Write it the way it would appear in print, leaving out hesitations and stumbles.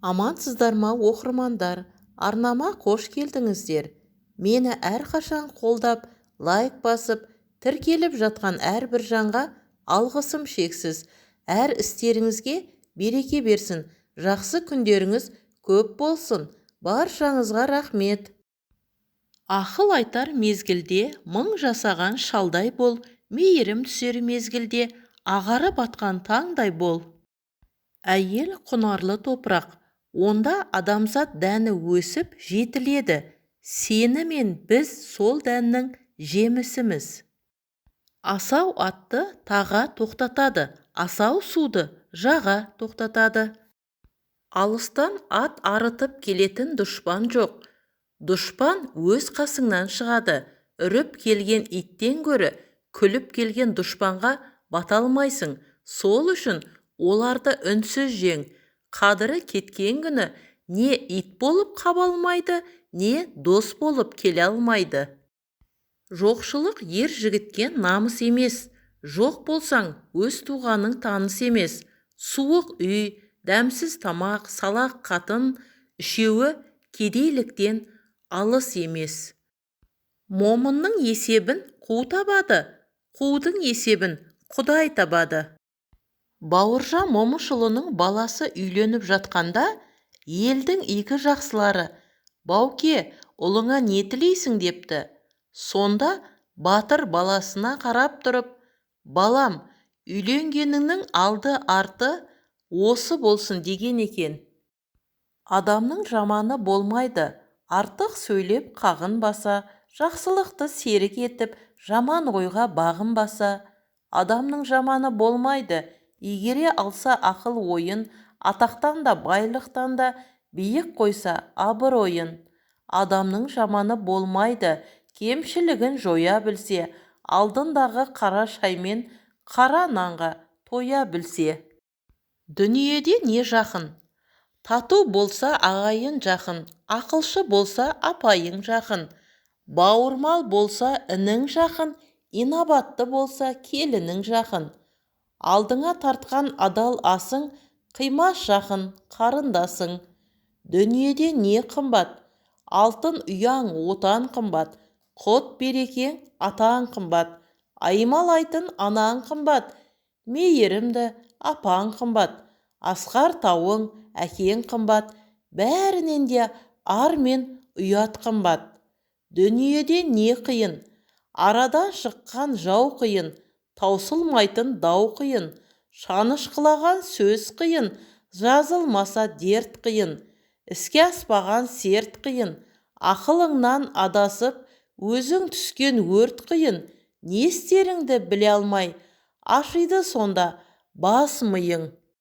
Амансыздар ма оқырмандар, арнама қош келдіңіздер. Мені әрқашан қолдап, лайк басып, тіркеліп жатқан әрбір жанға алғысым шексіз. Әр істеріңізге береке берсін, жақсы күндеріңіз көп болсын. Баршаңызға рахмет. Ақыл айтар мезгілде мың жасаған шалдай бол, мейірім түсер мезгілде ағарып атқан таңдай бол. Әйел құнарлы топырақ, онда адамзат дәні өсіп жетіледі. Сені мен біз сол дәннің жемісіміз. Асау атты таға тоқтатады, асау суды жаға тоқтатады. Алыстан ат арытып келетін дұшпан жоқ. Дұшпан өз қасыңнан шығады. Үріп келген иттен гөрі, күліп келген дұшпанға бата алмайсың. Сол үшін оларды үнсіз жең. Қадірі кеткен күні не ит болып қабалмайды, не дос болып келе алмайды. Жоқшылық ер жігітке намыс емес. Жоқ болсаң, өз туғаның таныс емес. Суық үй, дәмсіз тамақ, салақ қатын, үшеуі кедейліктен алыс емес. Момынның есебін қу табады, қудың есебін Құдай табады. Бауыржан Момышұлының баласы үйленіп жатқанда, елдің игі жақсылары, «Бауке, ұлыңа не тілейсің?» депті. Сонда батыр баласына қарап тұрып, «Балам, үйленгеніңнің алды арты осы болсын» деген екен. Адамның жаманы болмайды, артық сөйлеп қағынбаса, жақсылықты серік етіп, жаман ойға бағынбаса. Адамның жаманы болмайды, игере алса ақыл ойын, атақтан да байлықтан да биік қойса абыройын. Адамның жаманы болмайды, кемшілігін жоя білсе, алдындағы қара шаймен қара нанға тоя білсе. Дүниеде не жақын? Тату болса ағайын жақын, ақылшы болса апайың жақын, бауырмал болса інің жақын, инабатты болса келінің жақын. Алдыңа тартқан адал асың, қимас жақын қарындасың. Дүниеде не қымбат? Алтын ұяң отан қымбат, құт берекең атаң қымбат, аймалайтын анаң қымбат, мейірімді апаң қымбат, асқар тауың әкең қымбат, бәрінен де ар мен ұят қымбат. Дүниеде не қиын? Арадан шыққан жау қиын, таусылмайтын дау қиын, шанышқылаған сөз қиын, жазылмаса дерт қиын, іске аспаған серт қиын, ақылыңнан адасып, өзің түскен өрт қиын. Не істеріңді біле алмай, ашиды сонда бас миың.